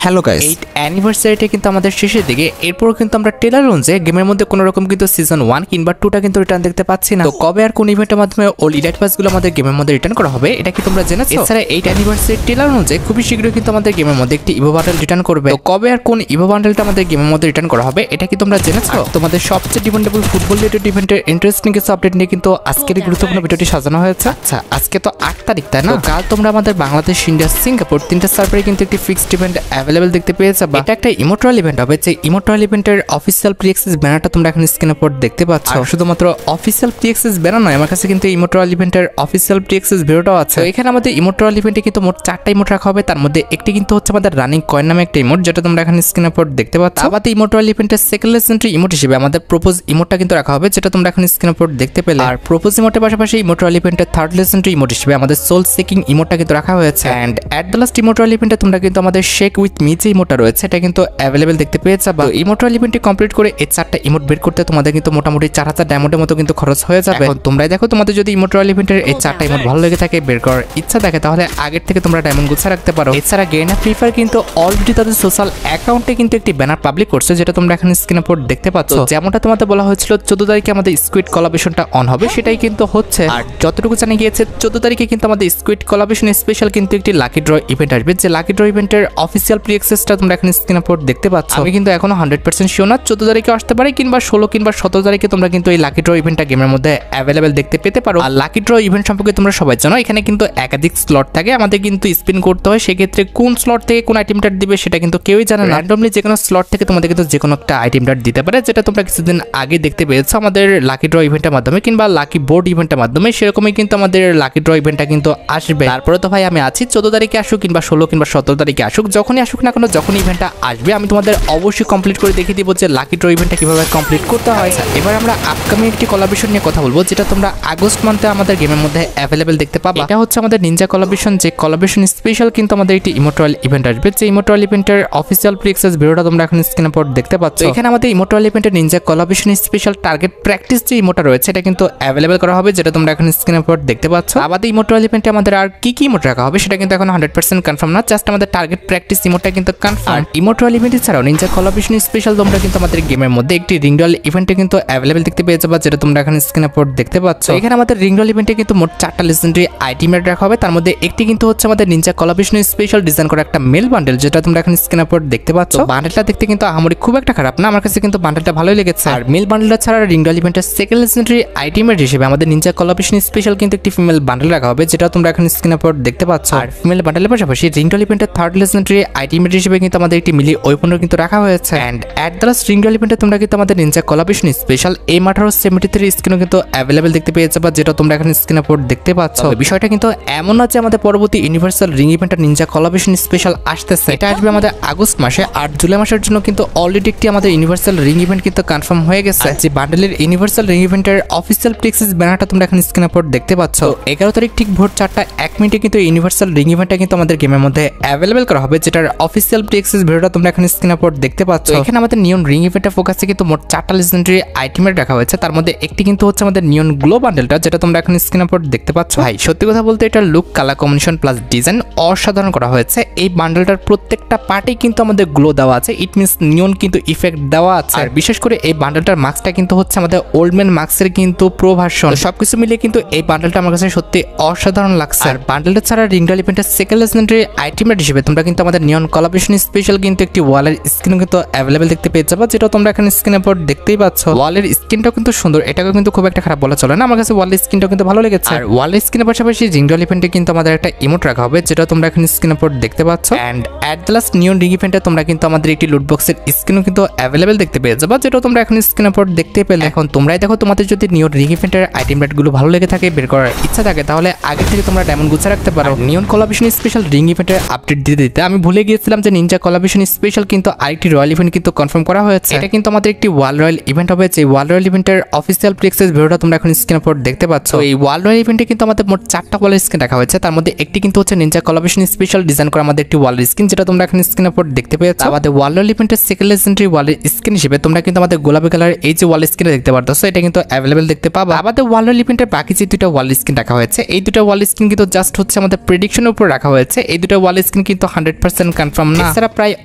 Hello guys, 8 অ্যানিভার্সারিটা কিন্তু আমাদের শেষের দিকে। এরপর কিন্তু আমরা ট্রেলার লঞ্চে গেমের মধ্যে কোনো রকম কিন্তু সিজন 1 কিংবা 2টা কিন্তু রিটার্ন দেখতে পাচ্ছি না। তো কবে আর কোন ইভেন্টের মাধ্যমে ওল ইলাইট পাসগুলো আমাদের গেমের মধ্যে রিটার্ন করা হবে এটা কি তোমরা জেনেছো? এছাড়া 8 অ্যানিভার্সারি ট্রেলার লঞ্চে খুবই শীঘ্রই কিন্তু আমাদের গেমের মধ্যে একটি ইভো বান্ডেল রিটার্ন করবে। তো কবে আর কোন ইভো বান্ডেলটা আমাদের গেমের মধ্যে রিটার্ন করা হবে এটা কি তোমরা জেনেছো? তোমাদের সবচেয়ে ডিমান্ডেবল ফুটবল রিলেটেড ইভেন্টের ইন্টারেস্টিং কিছু আপডেট নিয়ে কিন্তু আজকের এই গুরুত্বপূর্ণ ভিডিওটি সাজানো হয়েছে। আচ্ছা, আজকে তো 8 তারিখ, তাই না? কাল তোমরা আমাদের বাংলাদেশ, ইন্ডিয়া, সিঙ্গাপুর তিনটা সার্ভারে কিন্তু একটি ফিক্সড ইভেন্ট অ্যাভেলেবল দেখতে পেয়েছো। এটা একটা ইমোট্রাল ইভেন্ট হবে, যে ইমোট্রাল ইভেন্টের অফিসিয়াল প্রি অ্যাক্সেস ব্যানারটা তোমরা এখন স্ক্রিনের উপর দেখতে পাচ্ছ। শুধুমাত্র অফিসিয়াল প্রি অ্যাক্সেস ব্যানার নয়, আমার কাছে কিন্তু ইমোট্রাল ইভেন্টের অফিসিয়াল প্রি অ্যাক্সেস ভিডিওটাও আছে। তো এখানে আমাদের ইমোট্রাল ইভেন্টে কিন্তু মোট 4টা ইমোট রাখা হবে। তার মধ্যে একটি কিন্তু হচ্ছে আমাদের রানিং কয়েন নামে একটা ইমোট, যেটা তোমরা এখন স্ক্রিনের উপর দেখতে পাচ্ছ। আমাদের ইমোট্রাল ইভেন্টের সেকেন্ড লেজেন্ডারি ইমোট হিসেবে আমাদের প্রপোজ ইমোটটা কিন্তু রাখা হবে, যেটা তোমরা এখন স্ক্রিনের উপর দেখতে পেলে। আর প্রপোজ ইমোটের পাশাপাশি ইমোট্রাল ইভেন্টের থার্ড লেজেন্ডারি ইমোট হিসেবে আমাদের সোল সেকিং ইমোটটা কিন্তু রাখা হয়েছে। এন্ড এট দ্য লাস্ট ইমোট্রাল ইভেন্টে তোমরা কিন্তু আমাদের শেক উইথ মি যে ইমোটটা রয়েছে এটা কিন্তু অ্যাভেলেবল দেখতে পেয়েছে। বা ইমোট্রাল ইভেন্টটি কমপ্লিট করে এই 4টা ইমোট বের করতে তোমাদের কিন্তু মোটামুটি 4000 ডায়মন্ডের মতো কিন্তু খরচ হয়ে যাবে। এখন তোমরাই দেখো, তোমাদের যদি ইমোট্রাল ইভেন্টের এই 4টা ইমোট ভালো লেগে থাকে, বের করার ইচ্ছা থাকে, তাহলে আগের থেকে তোমরা ডায়মন্ড গুছা রাখতে পারো। এছাড়া গেরিনা ফ্রি ফায়ার কিন্তু অলরেডি তাদের সোশ্যাল অ্যাকাউন্টে কিন্তু একটি ব্যানার পাবলিক করছে, যেটা তোমরা এখন স্ক্রিনের উপর দেখতে পাচ্ছ। যেমনটা তোমাদের বলা হয়েছিল 14 তারিখে আমাদের স্কুইড কোলাবরেশনটা অন হবে, সেটাই কিন্তু হচ্ছে। আর যতটুকু জানা গিয়েছে 14 তারিখে কিন্তু আমাদের স্কুইড কোলাবরেশন স্পেশাল কিন্তু একটি লাকি ড্র ইভেন্ট আসবে, যে লাকি ড্র ইভেন্টের অফিসিয়াল প্রি অ্যাক্সেসটা তোমরা এখন স্ক্রিনের উপর দেখতে পাচ্ছ। আমি কিন্তু এখনো 100% শিওর না 14 তারিখে আসতে পারে, কিংবা 16 কিংবা 17 তারিখে তোমরা কিন্তু এই লাকি ড্র ইভেন্টটা গেমের মধ্যে অ্যাভেলেবল দেখতে পেতে পারো। আর লাকি ড্র ইভেন্ট সম্পর্কে তোমরা সবাই জানো, এখানে কিন্তু একাধিক স্লট থাকে, আমাদের কিন্তু স্পিন করতে হয়। সেক্ষেত্রে কোন স্লট থেকে কোন আইটেমটা দিবে সেটা কিন্তু কেউই জানে না। র্যান্ডমলি যে কোনো স্লট থেকে তোমাদের কিন্তু যে কোনো একটা আইটেমটা দিতে পারে, যেটা তোমরা কিছুদিন আগে দেখতে পেয়েছো আমাদের লাকি ড্র ইভেন্টের মাধ্যমে কিংবা লাকি বোর্ড ইভেন্টের মাধ্যমে। সেরকমই কিন্তু আমাদের লাকি ড্র ইভেন্টটা কিন্তু আসবে। তারপরে তো ভাই আমি আছি, 14 তারিখে আসুক কিংবা 16 কিংবা 17 তারিখে আসুক, যখনই আসুক না কেন, যখন ইভেন্টটা আসবে আমি তোমাদের অবশ্যই কমপ্লিট করে দেখিয়ে দিব যে লাকি ড্র ইভেন্টটা কিভাবে কমপ্লিট করতে হয়। এবার আমরা আপকামিং একটি কোলাবরেশন নিয়ে কথা বলবো, যেটা তোমরা আগস্ট মান্থে আমাদের গেমের মধ্যে অ্যাভেলেবল দেখতে পাবে। এটা হচ্ছে আমাদের নিনজা কোলাবরেশন, যে কোলাবরেশন স্পেশাল কিন্তু আমাদের একটি ইমোট্রাল ইভেন্ট আসবে, যে ইমোট্রাল ইভেন্টের অফিসিয়াল প্রি অ্যাক্সেস ভিডিওটা তোমরা এখন স্ক্রিনের উপর দেখতে পাচ্ছ। এখানে আমাদের ইমোট্রাল ইভেন্টের Ninja collaboration special target practice যে ইমোটা রয়েছে এটা কিন্তু অ্যাভেলেবল করা হবে, যেটা তোমরা এখন স্ক্রিনের উপর দেখতে পাচ্ছ। আমাদের ইমোট্রাল ইভেন্টে আমাদের আর কি কি ইমোট রাখা হবে সেটা কিন্তু এখন 100% কনফার্ম না, জাস্ট আমাদের টার্গেট প্র্যাকটিস ইমোটটা কিন্তু কনফার্ম। ইমোট্রাল ইভেন্ট ছাড়াও নিনজা কোলাবরেশন স্পেশাল তোমরা কিন্তু আমাদের গেমের মধ্যে একটি রিংডল ইভেন্টে কিন্তু অ্যাভেলেবল দেখতে পেয়ে যাবে, যেটা তোমরা এখন স্ক্রিনের উপর দেখতে পাচ্ছ। এখানে আমাদের রিংডল ইভেন্টে কিন্তু মোট 4টা লেজেন্ডারি আইটেমেট রাখা হবে, তার মধ্যে একটি কিন্তু হচ্ছে আমাদের নিনজা কোলাবরেশন স্পেশাল ডিজাইন করা একটা মেল বান্ডেল, যেটা তোমরা এখন স্ক্রিনের উপর দেখতে পাচ্ছ। বান্ডেলটা দেখতে কিন্তু আমারই খুব একটা খারাপ না, আমার কাছে কিন্তু বান্ডেলটা ভালোই লেগেছে। আর মেল বান্ডেলটা ছাড়া রিংডল ইভেন্টের সেকেন্ড লেজেন্ডারি আইটেমেট হিসেবে আমাদের নিনজা কোলাবরেশন স্পেশাল কিন্তু একটি ফিমেল বান্ডেল রাখা হবে, যেটা তোমরা এখন স্ক্রিনের উপর দেখতে পাচ্ছ। আর ফিমেল বান্ডেলের পাশাপাশি রিংডল ইভেন্টের থার্ড লেজেন্ডারি আইটেমেট হিসেবে কিন্তু আমাদের একটি মিলি ওয়েপনও কিন্তু রাখা হয়েছে। এন্ড এট দ্য লাস্ট রিংডল ইভেন্টে তোমরা কিন্তু আমাদের নিনজা কোলাবরেশন স্পেশাল M1873 স্কিনও কিন্তু অ্যাভেলেবল দেখতে পেয়ে যাবে, যেটা তোমরা এখন স্ক্রিনের উপর দেখতে পাচ্ছ। বিষয়টা কিন্তু এমন না যে আমাদের পরবর্তী ইউনিভার্সাল রিং ইভেন্টের নিনজা কোলাবরেশন স্পেশাল আসতেছে, এটা আসবে আমাদের আগস্ট মাসে। আর জুলাই মাসের জন্য কিন্তু অলরেডি একটি আমাদের ইউনিভার্সাল রিং ইভেন্ট কিন্তু কনফার্ম হয়ে গেছে, যে বান্ডেলের ইউনিভার্সাল রিং ইভেন্টের অফিসিয়াল প্রি অ্যাক্সেস ব্যানারটা তোমরা এখন স্ক্রিনের উপর দেখতে পাচ্ছ। 11 তারিখ ঠিক ভোর 4:01 মিনিটে কিন্তু ইউনিভার্সাল রিং ইভেন্টটা কিন্তু আমাদের গেমের মধ্যে অ্যাভেলেবল করা হবে, যেটার অফিসিয়াল প্রি অ্যাক্সেস ভিডিওটা তোমরা এখন স্ক্রিনের উপর দেখতে পাচ্ছ। এখানে আমাদের নিয়ন রিং ইভেন্টের ফোকাসে কিন্তু মোট 4টা লেজেন্ডারি আইটেমেট রাখা হয়েছে, তার মধ্যে একটি কিন্তু হচ্ছে আমাদের নিয়ন গ্লো বান্ডেলটা, যেটা তোমরা এখন স্ক্রিনের উপর দেখতে পাচ্ছ। ভাই সত্যি কথা বলতে এটা look, colour combination plus design অসাধারণ করা হয়েছে। এই বান্ডেলটার প্রত্যেকটা পার্টে কিন্তু আমাদের গ্লো দেওয়া আছে, ইট মিনস নিয়ন কিন্তু ইফেক্ট দেওয়া আছে। আর বিশেষ করে এই বান্ডেলটার মাস্কটা কিন্তু হচ্ছে আমাদের ওল্ড ম্যান মাস্কের কিন্তু প্রো ভার্সন। সবকিছু মিলিয়ে কিন্তু এই বান্ডেলটা আমার কাছে সত্যি অসাধারণ লাগছে। আর বান্ডেলটা ছাড়া রিংডল ইভেন্টের সেকেন্ড লেজেন্ডারি আইটেমেট হিসেবে তোমরা কিন্তু আমাদের নিয়ন কোলাবরেশন স্পেশাল কিন্তু একটি ওয়ালের স্ক্রিন কিন্তু অ্যাভেলেবল দেখতে পেয়ে যাবে, যেটা তোমরা এখন স্ক্রিনের উপর দেখতেই পাচ্ছ। ওয়ালের স্ক্রিনটাও কিন্তু সুন্দর, এটাকে কিন্তু খুব একটা খারাপ বলা চলে না, আমার কাছে ওয়ালের স্ক্রিনটাও কিন্তু ভালো লেগেছে। আর ওয়ালের স্ক্রিনের পাশাপাশি রিংডল ইভেন্টে কিন্তু আমাদের একটা ইমোট রাখা হবে, যেটা তোমরা এখন স্ক্রিনের উপর দেখতে পাচ্ছ। And at the last neon ring ইভেন্টে তোমরা কিন্তু আমাদের একটি লুট বক্সের স্ক্রিনও কিন্তু অ্যাভেলেবল দেখতে পেয়ে যাবে, যেটা তোমরা এখন স্ক্রিনের উপর দেখতে পেলে। এখন তোমরাই দেখো, তোমাদের যদি নিয়ন রিং ইভেন্টের আইটেম রেটগুলো ভালো লেগে থাকে, বের করার ইচ্ছা থাকে, তাহলে আগে থেকে তোমরা ডায়মন্ড গুছা রাখতে পারো। নিয়ন কোলাবরেশন স্পেশাল রিং ইভেন্টের আপডেট দিতে আমি ভুলে গিয়েছিলাম যে নিনজা কোলাবরেশন স্পেশাল কিন্তু আরেকটি রয়্যাল ইভেন্ট কিন্তু কনফার্ম করা হয়েছে। এটা কিন্তু আমাদের একটি ওয়ার্ল্ড রয়্যাল ইভেন্ট হবে, যে ওয়ার্ল্ড রয়্যাল ইভেন্টের অফিসিয়াল প্রি অ্যাক্সেস ভিডিওটা তোমরা এখন স্ক্রিনের উপর দেখতে পাচ্ছ। এই ওয়ার্ল্ড রয়্যাল ইভেন্টে কিন্তু আমাদের মোট 4টা ওয়ালের স্কিন রাখা হয়েছে, তার মধ্যে একটি কিন্তু হচ্ছে নিনজা কোলাবরেশন স্পেশাল ডিজাইন করা আমাদের একটি ওয়ালের স্কিন, যেটা তোমরা এখন স্ক্রিনের উপর দেখতে পেয়েছ। আমাদের ওয়ার্ল্ড রয়্যাল ইভেন্টের সেকেন্ড লেজেন্ডারি ওয়ালের স্কিন হিসেবে তোমরা কিন্তু আমাদের গোলাপি কালারের এই যে ওয়ালের স্কিনটা দেখতে পারতেছ, এটা কিন্তু অ্যাভেলেবল দেখতে পাবা। আমাদের ওয়ার্ল্ড রয়্যাল ইভেন্টের বাকি যে দুটো ওয়ালের স্কিন রাখা হয়েছে, এই দুটো ওয়ালের স্কিন কিন্তু জাস্ট হচ্ছে আমাদের প্রেডিকশনের উপর রাখা হয়েছে। এই দুটো ওয়ালের স্কিন কিন্তু 100% কনফার্ম কনফার্ম না। এছাড়া প্রায়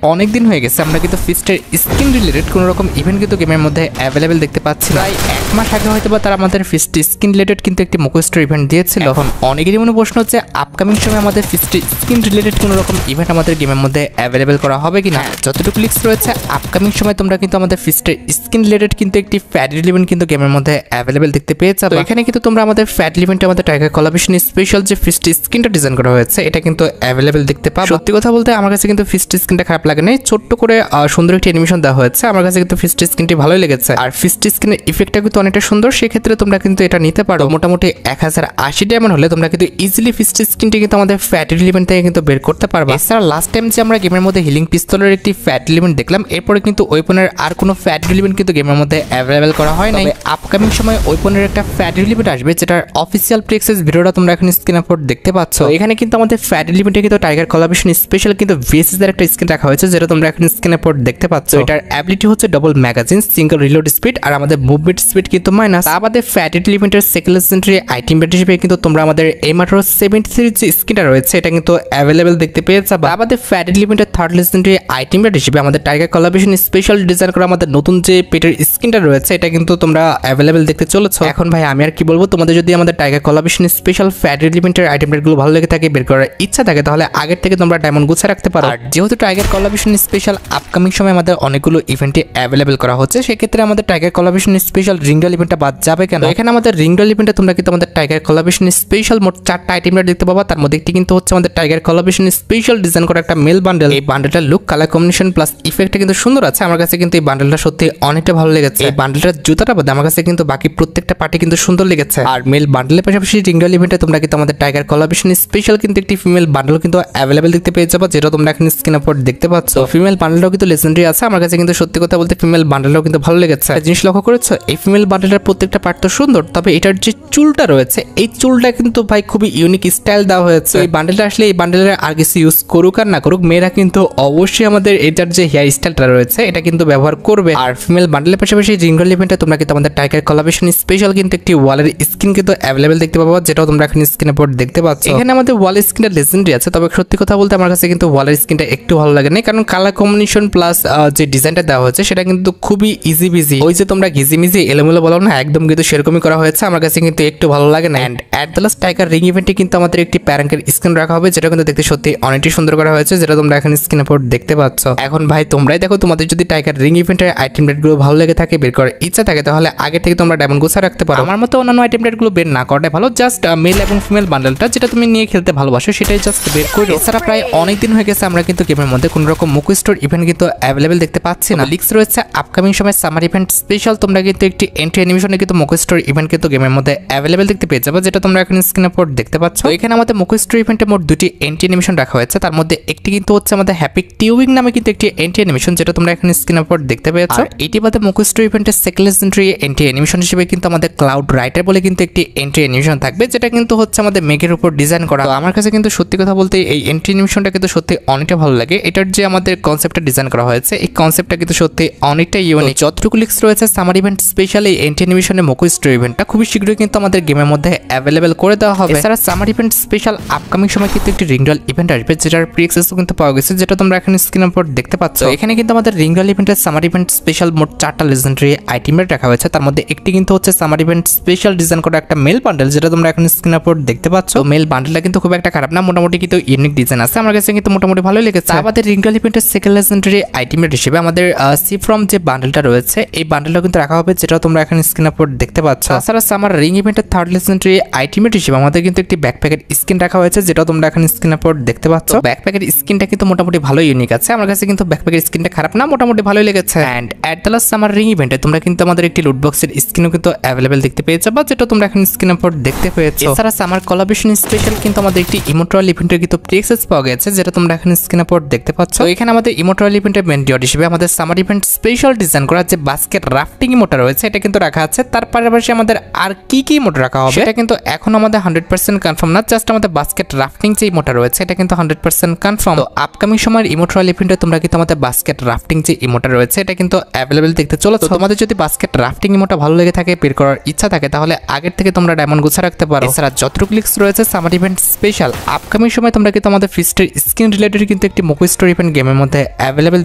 অনেক দিন হয়ে গেছে আমরা কিন্তু ফিস্টের স্কিন রিলেটেড কোনো রকম ইভেন্ট কিন্তু গেমের মধ্যে অ্যাভেলেবেল দেখতে পাচ্ছি না। প্রায় 1 মাস আগে হয়তো বা তারা আমাদের ফিস্ট স্কিন রিলেটেড কিন্তু একটি মুখোশটোর ইভেন্ট দিয়েছিল। এখন অনেকেরই মনে প্রশ্ন হচ্ছে আপকামিং সময় আমাদের ফিস্ট স্কিন রিলেটেড কোনো রকম ইভেন্ট আমাদের গেমের মধ্যে অ্যাভেলেবেল করা হবে কিনা। যতটুকু লিক্স রয়েছে আপকামিং সময় তোমরা কিন্তু আমাদের ফিস্টের স্কিন রিলেটেড কিন্তু একটি ফ্যাডেল ইভেন্ট কিন্তু গেমের মধ্যে অ্যাভেলেবেল দেখতে পেয়ে যাবে। এখানে কিন্তু তোমরা আমাদের ফ্যাডেল ইভেন্টে আমাদের টাইগার কোলাবরেশন স্পেশাল যে ফিস্ট স্কিনটা ডিজাইন করা হয়েছে এটা কিন্তু অ্যাভেলেবেল দেখতে পাবো। সত্যি কথা বলতে আমার কাছে কিন্তু ফিস্ট স্কিনটা খারাপ লাগে না, ছোট্ট করে সুন্দর একটি অ্যানিমেশন দেওয়া হয়েছে। আমার কাছে কিন্তু ফিস্ট স্কিনটি ভালোই লেগেছে, আর ফিস্ট স্কিনের ইফেক্টটা কিন্তু অনেকটা সুন্দর। সেক্ষেত্রে তোমরা কিন্তু এটা নিতে পারো। মোটামুটি 1080 ডায়মন্ড হলে তোমরা কিন্তু ইজিলি ফিস্ট স্কিনটি কিন্তু আমাদের ফ্যাডেল ইভেন্ট থেকে কিন্তু বের করতে পারবে। এছাড়া লাস্ট টাইম যে আমরা গেমের মধ্যে হিলিং পিস্তলের একটি ফ্যাডেল ইভেন্ট দেখলাম, এরপরে কিন্তু ওয়েপনের আর কোনো ফ্যাডেল ইভেন্ট কিন্তু গেমের মধ্যে অ্যাভেলেবেল করা হয় নাই। আপকামিং সময় ওয়েপনের একটা ফ্যাডেল ইভেন্ট আসবে, যেটার অফিসিয়াল প্রিএক্সেস ভিডিওটা তোমরা এখন স্ক্রিনে উপর দেখতে পাচ্ছ। এখানে কিন্তু আমাদের ফ্যাডেল ইভেন্টে কিন্তু টাইগার কোলাবরেশন স্পেশাল কিন্তু ভিএসএস এর একটা স্কিন রাখা হয়েছে, যেটা তোমরা এখন স্ক্রিনে উপর দেখতে পাচ্ছ। এটার অ্যাবিলিটি হচ্ছে double magazine, single reload speed, আর আমাদের মুভমেন্ট স্পিড কিন্তু মাইনাস। আমাদের ফ্যাডেল ইভেন্টের সেকেন্ড লেজেন্ডারি আইটেম ব্যাট হিসেবে কিন্তু তোমরা আমাদের এইমাত্র 73 যে স্কিনটা রয়েছে এটা কিন্তু অ্যাভেলেবেল দেখতে পেয়ে যাবে। আমাদের ফ্যাডেল ইভেন্টের থার্ড লেজেন্ডারি আইটেম ব্যাট হিসেবে আমাদের টাইগার কোলাবরেশন স্পেশাল ডিজাইন করা আমাদের নতুন যে পেটের স্কিনটা রয়েছে এটা কিন্তু তোমরা অ্যাভেলেবেল দেখতে চলেছো। এখন ভাই আমি আর কি বলবো, তোমাদের যদি আমাদের টাইগার কোলাবরেশন স্পেশাল ফ্যাডেল ইভেন্টের আইটেম ব্যাটগুলো ভালো লেগে থাকে, বের করার ইচ্ছা থাকে, তাহলে আগের থেকে তোমরা ডায়মন্ড গুছিয়ে রাখতে পারো। আর যেহেতু টাইগার কোলাবরেশন স্পেশাল আপকামিং সময় আমাদের অনেকগুলো ইভেন্টে অ্যাভেলেবেল করা হচ্ছে, সেক্ষেত্রে আমাদের টাইগার কোলাবরেশন স্পেশাল রিংডল ইভেন্টটা বাদ যাবে কেন। এখানে আমাদের রিংডল ইভেন্টে তোমরা কিন্তু আমাদের টাইগার কোলাবরেশন স্পেশাল মোট 4টা আইটেম ব্যাট দেখতে পাবা। তার মধ্যে একটি কিন্তু হচ্ছে আমাদের টাইগার কোলাবরেশন স্পেশাল ডিজাইন করা একটা মেল বান্ডেল। এই বান্ডেলটার লুক, কালার কম্বিনেশন প্লাস ইফেক্টটা কিন্তু সুন্দর আছে। আমার কাছে কিন্তু এই বান্ডেলটা সত্যি অনেকটা ভালো লেগেছে। এই বান্ডেলটার জুতাটা বাদে আমার কাছে কিন্তু বাকি প্রত্যেকটা পার্টি কিন্তু সুন্দর লেগেছে। আর মেল বান্ডেলের পাশাপাশি রিংডল ইভেন্টে তোমরা কিন্তু আমাদের টাইগার কোলাবরেশন স্পেশাল কিন্তু একটি ফিমেল বান্ডেল কিন্তু অ্যাভেলেবেল দেখতে পেয়ে যাবে, যেটা তোমরা এখন স্ক্রিনের উপর দেখতে পাচ্ছ। ফিমেল বান্ডেলটাও কিন্তু লেজেন্ডারি আছে। আমার কাছে কিন্তু সত্যি কথা বলতে ফিমেল বান্ডেলটাও কিন্তু ভালো লেগেছে। জিনিস লক্ষ্য করেছো, এই ফিমেল বান্ডেলের প্রত্যেকটা পার্ট তো সুন্দর, তবে এটার যে চুলটা রয়েছে এই চুলটা কিন্তু ভাই খুবই ইউনিক স্টাইল দেওয়া হয়েছে। এই বান্ডেলটা আসলে এই বান্ডেলের আর কিছু ইউজ করুক আর না করুক, মেয়েরা কিন্তু অবশ্যই আমাদের এটার যে হেয়ার স্টাইলটা রয়েছে এটা কিন্তু ব্যবহার করবে। আর ফিমেল বান্ডেলের পাশাপাশি রিংডল ইভেন্টে তোমরা কিন্তু আমাদের টাইগার কোলাবরেশন স্পেশাল কিন্তু একটি ওয়ালের স্কিন কিন্তু অ্যাভেলেবেল দেখতে পাবো, যেটাও তোমরা এখন স্ক্রিনের উপর দেখতে পাচ্ছ। এখানে আমাদের ওয়ালের স্কিনটা লেজেন্ডারি আছে, তবে সত্যি কথা বলতে আমার কাছে কিন্তু ওয়ালের স্কিনটা একটু ভালো লাগে না, কারণ কালার কম্বিনেশন প্লাস যে ডিজাইনটা দেওয়া হয়েছে সেটা কিন্তু খুবই ইজি বিজি। ওই যে তোমরা ঘিজিমিজি এলোমেলো বলো না, একদম কিন্তু সেরকমই করা হয়েছে। আমার কাছে কিন্তু একটু ভালো লাগে না। And at the last tiger ring ইভেন্টে কিন্তু আমাদের একটি প্যারাঙ্কের স্কিন রাখা হবে, যেটা কিন্তু দেখতে সত্যি অনেকটাই সুন্দর করা হয়েছে, যেটা তোমরা এখন স্ক্রিনের উপর দেখতে পাচ্ছ। এখন ভাই তোমরাই দেখো, তোমাদের যদি টাইগার রিং ইভেন্টের আইটেম রেটগুলো ভালো লেগে থাকে, বের করার ইচ্ছা থাকে, তাহলে আগে থেকে তোমরা ডায়মন্ড গুছা রাখতে পারো। আমার মতো অন্যান্য আইটেম রেটগুলো বের না করাটাই ভালো। জাস্ট মেল এবং ফিমেল বান্ডেলটা যেটা তুমি নিয়ে খেলতে ভালোবাসো সেটাই জাস্ট বের করো। এছাড়া প্রায় অনেক দিন হয়ে গেছে আমরা কিন্তু গেমের মধ্যে কোনো রকম মুখ স্টোর ইভেন্ট কিন্তু অ্যাভেলেবেল দেখতে পাচ্ছি না। লিক্স রয়েছে আপকামিং সময় সামার ইভেন্ট স্পেশাল, তোমরা কিন্তু একটি এন্ট্রি অ্যানিমেশনে কিন্তু মুখ স্টোর ইভেন্ট কিন্তু গেমের মধ্যে অ্যাভেলেবেল দেখতে পেয়ে যাবে, যেটা তোমরা এখন স্ক্রিনের উপর দেখতে পাচ্ছ। এখানে আমাদের মুখ স্টোর ইভেন্টে মোট 2টি এন্ট্রি অ্যানিমেশন রাখা হয়েছে, তার মধ্যে একটি কিন্তু হচ্ছে আমাদের হ্যাপি টিউবিং নামে কিন্তু একটি এন্ট্রি অ্যানিমেশন, যেটা তোমরা এখন স্ক্রিনের উপর দেখতে পেয়েছ। এটি বাদে মুখ স্টোর ইভেন্টের সেকেন্ড লেজেন্ডারি এন্ট্রি অ্যানিমেশন হিসেবে কিন্তু আমাদের ক্লাউড রাইটার বলে কিন্তু একটি এন্ট্রি অ্যানিমেশন থাকবে, যেটা কিন্তু হচ্ছে আমাদের মেঘের উপর ডিজাইন করা। আমার কাছে কিন্তু সত্যি কথা বলতে এই এন্ট্রি অ্যানিমেশনটা কিন্তু সত্যি অনেকটা ভালো লাগে। এটার যে আমাদের কনসেপ্টটা ডিজাইন করা হয়েছে এই কনসেপ্টটা কিন্তু সত্যি অনেকটা ইউনিক। যতটুকু লিক্স রয়েছে সামার ইভেন্ট স্পেশাল এই এন্ট্রি অ্যানিমেশনের মুখ স্টোর ইভেন্টটা খুবই শীঘ্রই কিন্তু আমাদের গেমের মধ্যে অ্যাভেলেবেল করে দেওয়া হবে। এছাড়া সামার ইভেন্ট স্পেশাল আপকামিং সময় কিন্তু একটি রিংডল ইভেন্ট আসবে, যেটার প্রিএক্সেসও কিন্তু পাওয়া গেছে, যেটা তোমরা এখন স্ক্রিনের উপর দেখতে পাচ্ছ। এখানে কিন্তু আমাদের রিংডল ইভেন্টের সামার ইভেন্ট স্পেশাল মোট 4টা লেজেন্ডারি আইটেম রাখা হয়েছে, তার মধ্যে একটি কিন্তু হচ্ছে সামার ইভেন্ট স্পেশাল ডিজাইন করা একটা মেল বান্ডেল, যেটা তোমরা এখন স্ক্রিনের উপর দেখতে পাচ্ছ। মেল বান্ডেলটা কিন্তু খুব একটা খারাপ না, মোটামুটি কিন্তু ইউনিক ডিজাইন আছে, আমার কাছে কিন্তু মোটামুটি ভালো লেগেছে। আমাদের রিংডল ইভেন্টের সেকেন্ড লেজেন্ডারি আইটেম হিসেবে আমাদের সি ফ্রম যে বান্ডেলটা রয়েছে এই বান্ডেলটা কিন্তু রাখা হবে, যেটা তোমরা এখন স্ক্রিনের উপর দেখতে পাচ্ছ। তাছাড়া সামার রিং ইভেন্টের থার্ড লেজেন্ডারি আইটেম হিসেবে আমাদের কিন্তু একটি ব্যাকপ্যাকের স্কিন রাখা হয়েছে, যেটা তোমরা এখন স্ক্রিনের উপর দেখতে পাচ্ছ। ব্যাকপ্যাকের স্কিনটা কিন্তু মোটামুটি ভালো ইউনিক আছে, আমার কাছে কিন্তু ব্যাকপ্যাকের স্কিনটা খারাপ না, মোটামুটি ভালো লেগেছে। And at the last summer ring ইভেন্টে তোমরা কিন্তু আমাদের একটি লুট বক্সের স্কিনও কিন্তু অ্যাভেলেবেল দেখতে পেয়েছো, বা যেটা তোমরা এখন স্ক্রিনের উপর দেখতে পেয়েছো। এছাড়া সামার কোলাবরেশন স্পেশাল কিন্তু আমাদের একটি ইমোট্রাল ইভেন্টের কিন্তু প্রিএক্সেস পাওয়া গেছে, যেটা তোমরা এখন স্ক্রিনের উপর দেখতে পাচ্ছ। এখানে আমাদের ইমোট্রাল ইভেন্টের মেন ডিওড হিসেবে আমাদের সামার ইভেন্ট স্পেশাল ডিজাইন করা যে বাস্কেট রাফটিং ইমোটা রয়েছে এটা কিন্তু রাখা আছে। তার পাশাপাশি আমাদের আর কি কি ইমোট রাখা হবে সেটা কিন্তু এখন আমাদের 100% কনফার্ম না, জাস্ট আমাদের বাস্কেট রাফটিং যে ইমোটা রয়েছে এটা কিন্তু 100% কনফার্ম। তো আপকামিং সময়ের ইমোট্রাল ইভেন্টে তোমরা কিন্তু আমাদের বাস্কেট রাফটিং যে ইমোটা রয়েছে এটা কিন্তু অ্যাভেলেবেল দেখতে চলেছো। তোমাদের যদি বাস্কেট রাফটিং ইমোটা ভালো লেগে থাকে, বের করার ইচ্ছা থাকে, তাহলে আগের থেকে তোমরা ডায়মন্ড গুছা রাখতে পারো। এছাড়া যতটুকু লিক্স রয়েছে সামার ইভেন্ট স্পেশাল আপকামিং সময় তোমরা কিন্তু আমাদের ফিস্টের স্কিন রিলেটেড কিন্তু কিন্তু একটি মোকো স্টোরি ইভেন্ট গেমের মধ্যে অ্যাভেলেবেল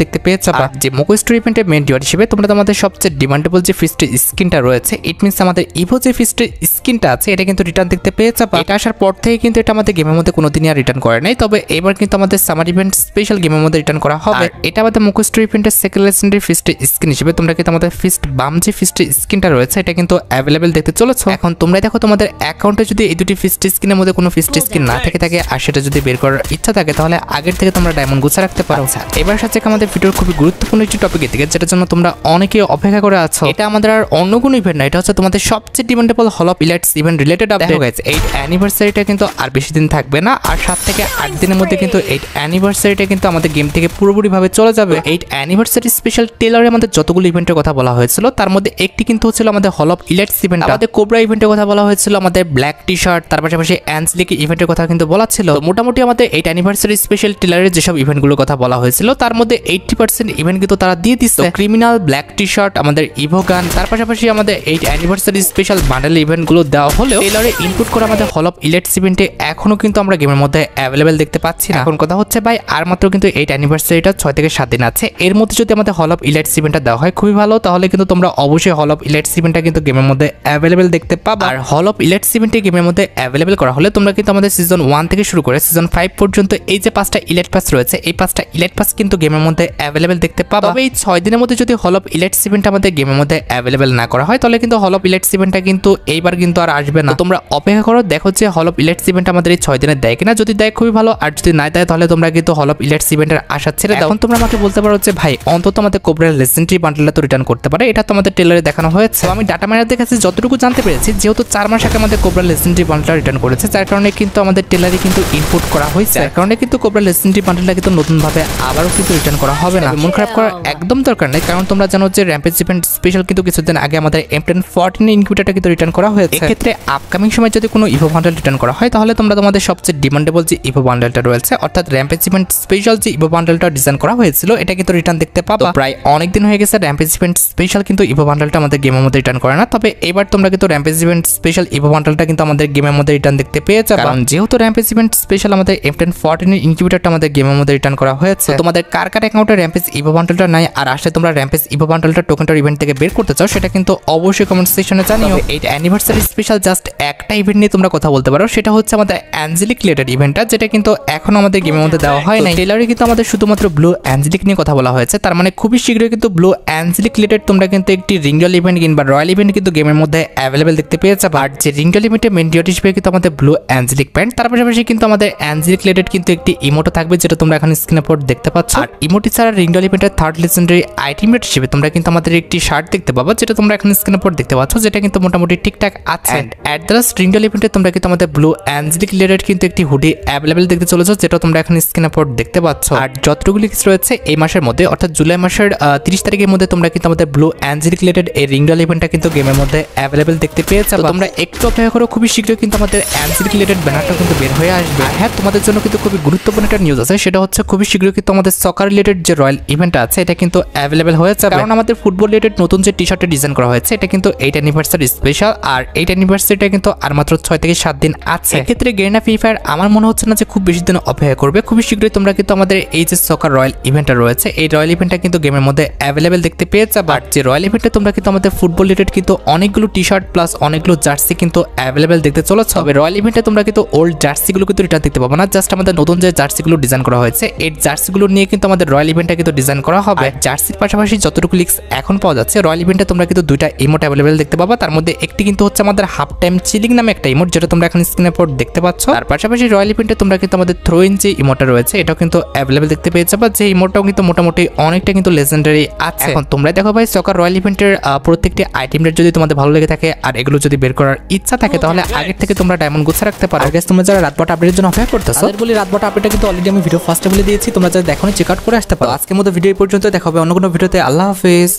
দেখতে পেয়ে যাবা। যে মোকো স্টোরি ইভেন্টের মেইন রিওয়ার্ড হিসেবে তোমরা তোমাদের সবচেয়ে ডিমান্ডেবল যে ফিস্টের স্কিনটা রয়েছে, ইট মিনস আমাদের ইভো যে ফিস্টের স্কিনটা আছে এটা কিন্তু রিটার্ন দেখতে পেয়ে যাবা। এটা আসার পর থেকে কিন্তু এটা আমাদের গেমের মধ্যে কোনোদিনই আর রিটার্ন করে নাই, তবে এবার কিন্তু আমাদের সামার ইভেন্ট স্পেশাল গেমের মধ্যে রিটার্ন করা হবে। এটা আমাদের মোকো স্টোরি ইভেন্টের সেকেন্ড লেজেন্ডারি ফিস্টের স্কিন হিসেবে তোমরা কিন্তু আমাদের ফিস্ট বাম যে ফিস্টের স্কিনটা রয়েছে এটা কিন্তু অ্যাভেলেবেল দেখতে চলেছো। এখন তোমরা দেখো তোমাদের অ্যাকাউন্টে যদি এই দুটি ফিস্ট স্কিনের মধ্যে কোনো ফিস্ট স্কিন না থাকে আর সেটা যদি বের করার ইচ্ছা থাকে তাহলে আগের থেকে তোমরা ডায়মন্ড গুছা রাখতে পারো। এবার সাথে আমাদের ভিডিওর খুবই গুরুত্বপূর্ণ একটি টপিকের দিকে, যেটার জন্য তোমরা অনেকে অপেক্ষা করে আছো। এটা আমাদের আর অন্য কোনো ইভেন্ট না, এটা হচ্ছে তোমাদের সবচেয়ে ডিমান্ডেবল হল of elites event related update. Guys এই অ্যানিভার্সারিটা কিন্তু আর বেশি দিন থাকবে না, আর 7 থেকে 8 দিনের মধ্যে কিন্তু এই অ্যানিভার্সারিটা কিন্তু আমাদের গেম থেকে পুরোপুরিভাবে চলে যাবে। এই অ্যানিভার্সারি স্পেশাল টেলারে আমাদের যতগুলো ইভেন্টের কথা বলা হয়েছিল তার মধ্যে একটি কিন্তু হচ্ছিল আমাদের হল অফ ইলাইটস ইভেন্ট। আমাদের কোবরা ইভেন্টের কথা বলা হয়েছিল, আমাদের ব্ল্যাক টি শার্ট, তার পাশাপাশি অ্যাঞ্জেলিক ইভেন্টের কথা কিন্তু বলা ছিল। মোটামুটি আমাদের এই অ্যানিভার্সারি স্পেশাল টেলারের যেসব ইভেন্টগুলোর কথা বলা হয়েছিল তার মধ্যে 80% ইভেন্ট কিন্তু তারা দিয়ে দিচ্ছে। ক্রিমিনাল, ব্ল্যাক টি শার্ট, আমাদের ইভো গান, তার পাশাপাশি আমাদের এই অ্যানিভার্সারি স্পেশাল বান্ডেল ইভেন্টগুলো দেওয়া হলেও টেলারে ইনপুট করা আমাদের হল অফ ইলাইটস ইভেন্টে এখনো কিন্তু আমরা গেমের মধ্যে অ্যাভেলেবেল দেখতে পাচ্ছি না। এখন কথা হচ্ছে ভাই আর মাত্র কিন্তু এই অ্যানিভার্সারিটা 6 থেকে 7 দিন আছে, এর মধ্যে যদি আমাদের হল অফ ইলাইটস ইভেন্টটা দেওয়া হয় খুবই ভালো, তাহলে কিন্তু তোমরা অবশ্যই হল অফ ইলাইটস ইভেন্টটা কিন্তু গেমের মধ্যে অ্যাভেলেবেল দেখতে পাবা। আর হল অফ ইলাইটস ইভেন্টে গেমের মধ্যে অ্যাভেলেবেল করা হলে তোমরা কিন্তু আমাদের সিজন 1 থেকে শুরু করে সিজন 5 পর্যন্ত এই যে 5টা ইলাইট পাস রয়েছে এই 5টা ইলাইট পাস কিন্তু গেমের মধ্যে অ্যাভেলেবেল দেখতে পাবা। তবে এই 6 দিনের মধ্যে যদি হল অফ ইলাইটস ইভেন্ট আমাদের গেমের মধ্যে অ্যাভেলেবেল না করা হয় তাহলে কিন্তু হল অফ ইলাইটস ইভেন্টটা কিন্তু এইবার কিন্তু আর আসবে না। তোমরা অপেক্ষা করো, দেখো যে হল অফ ইলাইটস ইভেন্ট আমাদের এই 6 দিনে দেয় কিনা। যদি দেয় খুবই ভালো, আর যদি না দেয় তাহলে তোমরা কিন্তু হল অফ ইলাইটস ইভেন্টের আশা ছেড়ে দাও। এখন তোমরা আমাকে বলতে পারো যে ভাই অন্তত আমাদের কোবরার লেজেন্ডারি বান্ডেলটা তো রিটার্ন করতে পারে, এটা তো আমাদের টেলারে দেখানো হয়েছে। আমি ডাটা মাইনারদের কাছে যতটুকু জানতে পেরেছি, যেহেতু 4 মাস আগে আমাদের কোবরার লেজেন্ডারি বান্ডেলটা রিটার্ন করেছে, যার কারণে কিন্তু আমাদের টেলারে কিন্তু ইনপুট করা হয়েছে, যার কারণে কিন্তু কোবরার লেজেন্ডারি বান্ডেলটা কিন্তু নতুন ভাবে আবারও কিন্তু রিটার্ন করা হবে না। মন খারাপ করার একদম দরকার নেই, কারণ তোমরা জানো যে র্যাম্পেজ ইভেন্ট স্পেশাল কিন্তু কিছুদিন আগে আমাদের M1014 ইনকিউবেটরটা কিন্তু রিটার্ন করা হয়েছে। এক্ষেত্রে আপকামিং সময় যদি কোনো ইভো বান্ডেল রিটার্ন করা হয় তাহলে তোমরা তোমাদের সবচেয়ে ডিমান্ডেবল যে ইভো বান্ডেলটা রয়েছে, অর্থাৎ র্যাম্পেজ ইভেন্ট স্পেশাল যে ইভো বান্ডেলটা ডিজাইন করা হয়েছিল এটা কিন্তু রিটার্ন দেখতে পাবা। প্রায় অনেক দিন হয়ে গেছে র্যাম্পেজ ইভেন্ট স্পেশাল কিন্তু ইভো বান্ডেলটা আমাদের গেমের মধ্যে রিটার্ন করে না, তবে এবার তোমরা কিন্তু র্যাম্পেজ ইভেন্ট স্পেশাল ইভো বান্ডেলটা কিন্তু আমাদের গেমের মধ্যে রিটার্ন দেখতে পেয়ে যাবে। কারণ যেহেতু র্যাম্পেজ ইভেন্ট স্পেশাল আমাদের M1014 ইনকিউবেটরটা আমাদের গেমের মধ্যে রিটার্ন করা হয়েছে, তোমাদের কার কার অ্যাকাউন্টে র্যাম্পেজ ইভো বান্ডেলটা নাই আর আসলে তোমরা র্যাম্পেজ ইভো বান্ডেলটা টোকেনটার ইভেন্ট থেকে বের করতে চাও, সেটা কিন্তু অবশ্যই কমেন্ট সেকশনে জানিও। এই অ্যানিভার্সারি স্পেশাল জাস্ট একটা ইভেন্ট নিয়ে তোমরা কথা বলতে পারো, সেটা হচ্ছে আমাদের অ্যাঞ্জেলিক রিলেটেড ইভেন্টটা, যেটা কিন্তু এখনো আমাদের গেমের মধ্যে দেওয়া হয় না। টেলারে কিন্তু আমাদের শুধুমাত্র ব্লু অ্যাঞ্জেলিক নিয়ে কথা বলা হয়েছে, তার মানে খুবই শীঘ্রই কিন্তু ব্লু অ্যাঞ্জেলিক রিলেটেড তোমরা কিন্তু একটি রিংডল ইভেন্ট কিংবা রয়্যাল ইভেন্ট কিন্তু গেমের মধ্যে অ্যাভেলেবেল দেখতে পেয়ে যাবে। আর যে রিংডল ইভেন্টের মেইন ডিওটি হিসেবে কিন্তু আমাদের ব্লু অ্যাঞ্জেলিক প্যান্ট, তার পাশাপাশি কিন্তু আমাদের অ্যাঞ্জেলিক রিলেটেড কিন্তু একটি ইমোটো থাকবে, যেটা তোমরা এখন স্ক্রিনে পর দেখতে পাচ্ছ। আর ইমোটি ছাড়া রিংডল ইভেন্টের থার্ড লেজেন্ডারি আইটেম রেট হিসেবে তোমরা কিন্তু আমাদের একটি শার্ট দেখতে পাবা, যেটা তোমরা এখন স্ক্রিনে পর দেখতে পাচ্ছ, যেটা কিন্তু মোটামুটি ঠিকঠাক আছে। অ্যাট দ্য লাস্ট রিংডল ইভেন্টে তোমরা কিন্তু আমাদের ব্লু অ্যাঞ্জেলিক রিলেটেড কিন্তু একটি হুডি অ্যাভেলেবেল দেখতে চলেছো, যেটা তোমরা এখন স্ক্রিনে পর দেখতে পাচ্ছ। আর যতটুকু লিস্ট রয়েছে এই মাসের মধ্যে, অর্থাৎ জুলাই মাসের 30 তারিখের মধ্যে তোমরা কিন্তু আমাদের ব্লু অ্যাঞ্জেলিক রিলেটেড এই রিংডল ইভেন্টটা কিন্তু গেমের মধ্যে অ্যাভেলেবেল দেখতে পেয়ে যাবে। তোমরা একটু অপেক্ষা করো, খুবই শীঘ্রই কিন্তু আমাদের অ্যাঞ্জেলিক রিলেটেড ব্যানারটা কিন্তু বের হয়ে আসবে। আর হ্যাঁ, তোমাদের জন্য কিন্তু খুবই গুরুত্বপূর্ণ একটা নিউজ আছে, সেটা হচ্ছে খুবই শীঘ্রই কিন্তু আমাদের সকার রিলেটেড যে রয়্যাল ইভেন্ট আছে এটা কিন্তু অ্যাভেলেবেল হয়ে যাবে। কারণ আমাদের ফুটবল রিলেটেড নতুন যে টি শার্টের ডিজাইন করা হয়েছে এটা কিন্তু 8 অ্যানিভার্সারি স্পেশাল, আর 8 অ্যানিভার্সারিটা কিন্তু আর মাত্র 6 থেকে 7 দিন আছে। এক্ষেত্রে গেরিনা ফ্রি ফায়ার আমার মনে হচ্ছে না যে খুব বেশি দিন অপেক্ষা করবে, খুবই শীঘ্রই তোমরা কিন্তু আমাদের এই যে সকার রয়্যাল ইভেন্টটা রয়েছে এই রয়্যাল ইভেন্টটা কিন্তু গেমের মধ্যে অ্যাভেলেবেল দেখতে পেয়ে যাবে। আর যে রয়্যাল ইভেন্টে তোমরা কিন্তু আমাদের ফুটবল রিলেটেড কিন্তু অনেকগুলো টি শার্ট প্লাস অনেকগুলো জার্সি কিন্তু অ্যাভেলেবেল দেখতে চলেছে। তবে রয়্যাল ইভেন্টে তোমরা কিন্তু ওল্ড জার্সিগুলো কিন্তু রিটার্ন দেখতে পাবো না, জাস্ট আমাদের নতুন যে জার্সিগুলো ডিজাইন করা হয়েছে এই জার্সিগুলো নিয়ে কিন্তু আমাদের রয়্যাল ইভেন্টটা কিন্তু ডিজাইন করা হবে। জার্সির পাশাপাশি যতটুকু লিক্স এখন পাওয়া যাচ্ছে রয়্যাল ইভেন্টে তোমরা কিন্তু দুইটা ইমোট অ্যাভেলেবেল দেখতে পাবা, তার মধ্যে একটি কিন্তু হচ্ছে আমাদের হাফ টাইম চিলিং নামে একটা ইমোট, যেটা তোমরা এখন স্ক্রিনে পর দেখতে পাচ্ছ। তার পাশাপাশি রয়্যাল ইভেন্টে তোমরা কিন্তু আমাদের থ্রো ইন যে ইমোটটা রয়েছে এটাও কিন্তু অ্যাভেলেবেল দেখতে পেয়ে যাবে, যে ইমোটটাও কিন্তু মোটামুটি অনেকটা কিন্তু লেজেন্ডারি আছে। এখন তোমরা দেখো ভাই সকার রয়্যাল ইভেন্টের প্রত্যেকটি আইটেম রেট যদি তোমাদের ভালো লেগে থাকে আর এগুলো যদি বের করার ইচ্ছা থাকে তাহলে আগের থেকে তোমরা ডায়মন্ড গুছা রাখতে পারো। গাইস, তোমরা যারা রাতবাট আপডেটের জন্য অপেক্ষা করতেছো তাদের বলি রাতবাট আপডেটটা কিন্তু অলরেডি আমি ভিডিও ফার্স্টে বলে দিয়েছি, তোমরা যারা দেখোনি চেক আউট করে আসতে পারো। আজকের মতো ভিডিও পর্যন্ত দেখা হবে অন্য কোনো ভিডিওতে। আল্লাহ হাফেজ।